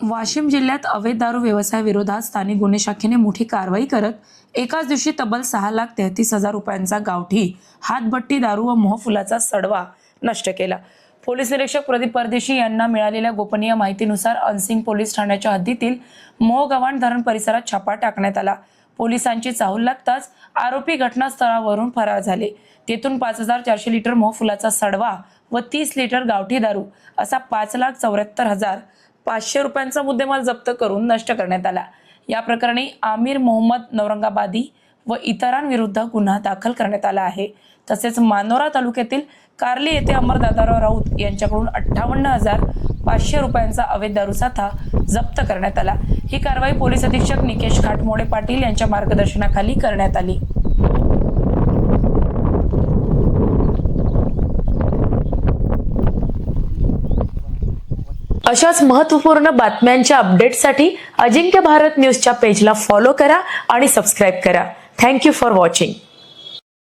वाशिम जिल्ह्यात अवैध दारू व्यवसायाविरोधात स्थानिक गुन्हे शाखेने मोठी कारवाई करत एकाच दिवशी तब्बल 6,33,000 रुपयांचा गावठी हातभट्टी दारू व मोहफुलाचा सडवा नष्ट केला। पोलीस निरीक्षक प्रदीप परदेशी यांना मिळालेल्या गोपनीय माहितीनुसार अनसिंग पोलीस ठाण्याच्या हद्दीतील मोहगव्हाण धरण परिसरात छापा टाकण्यात आला। पोलिसांची चाहूल लागताच आरोपी घटनास्थळावरून फरार झाले। तेथून 5,400 लिटर मोहफुलाचा सडवा व 30 लिटर गावठी दारू असा 5,74,500 रुपयांचा मुद्देमाल जप्त करून नष्ट करण्यात आला। या प्रकरणी आमिर मोहम्मद औरंगाबादी व इतरांविरुद्ध गुन्हा दाखल करण्यात आला आहे। तसेच मानोरा तालुक्यातील कार्ली येथे अमर दादाराव राऊत यांच्याकडून 58,500 रुपयांचा अवैध दारू साठा जप्त करण्यात आला। ही कारवाई पोलीस अधीक्षक निकेश खाटमोडे पाटील यांच्या मार्गदर्शनाखाली करण्यात आली। अशाच महत्त्वपूर्ण बातम्यांच्या अपडेटसाठी अजिंक्य भारत न्यूजच्या पेजला फॉलो करा आणि सबस्क्राइब करा। Thank you for watching.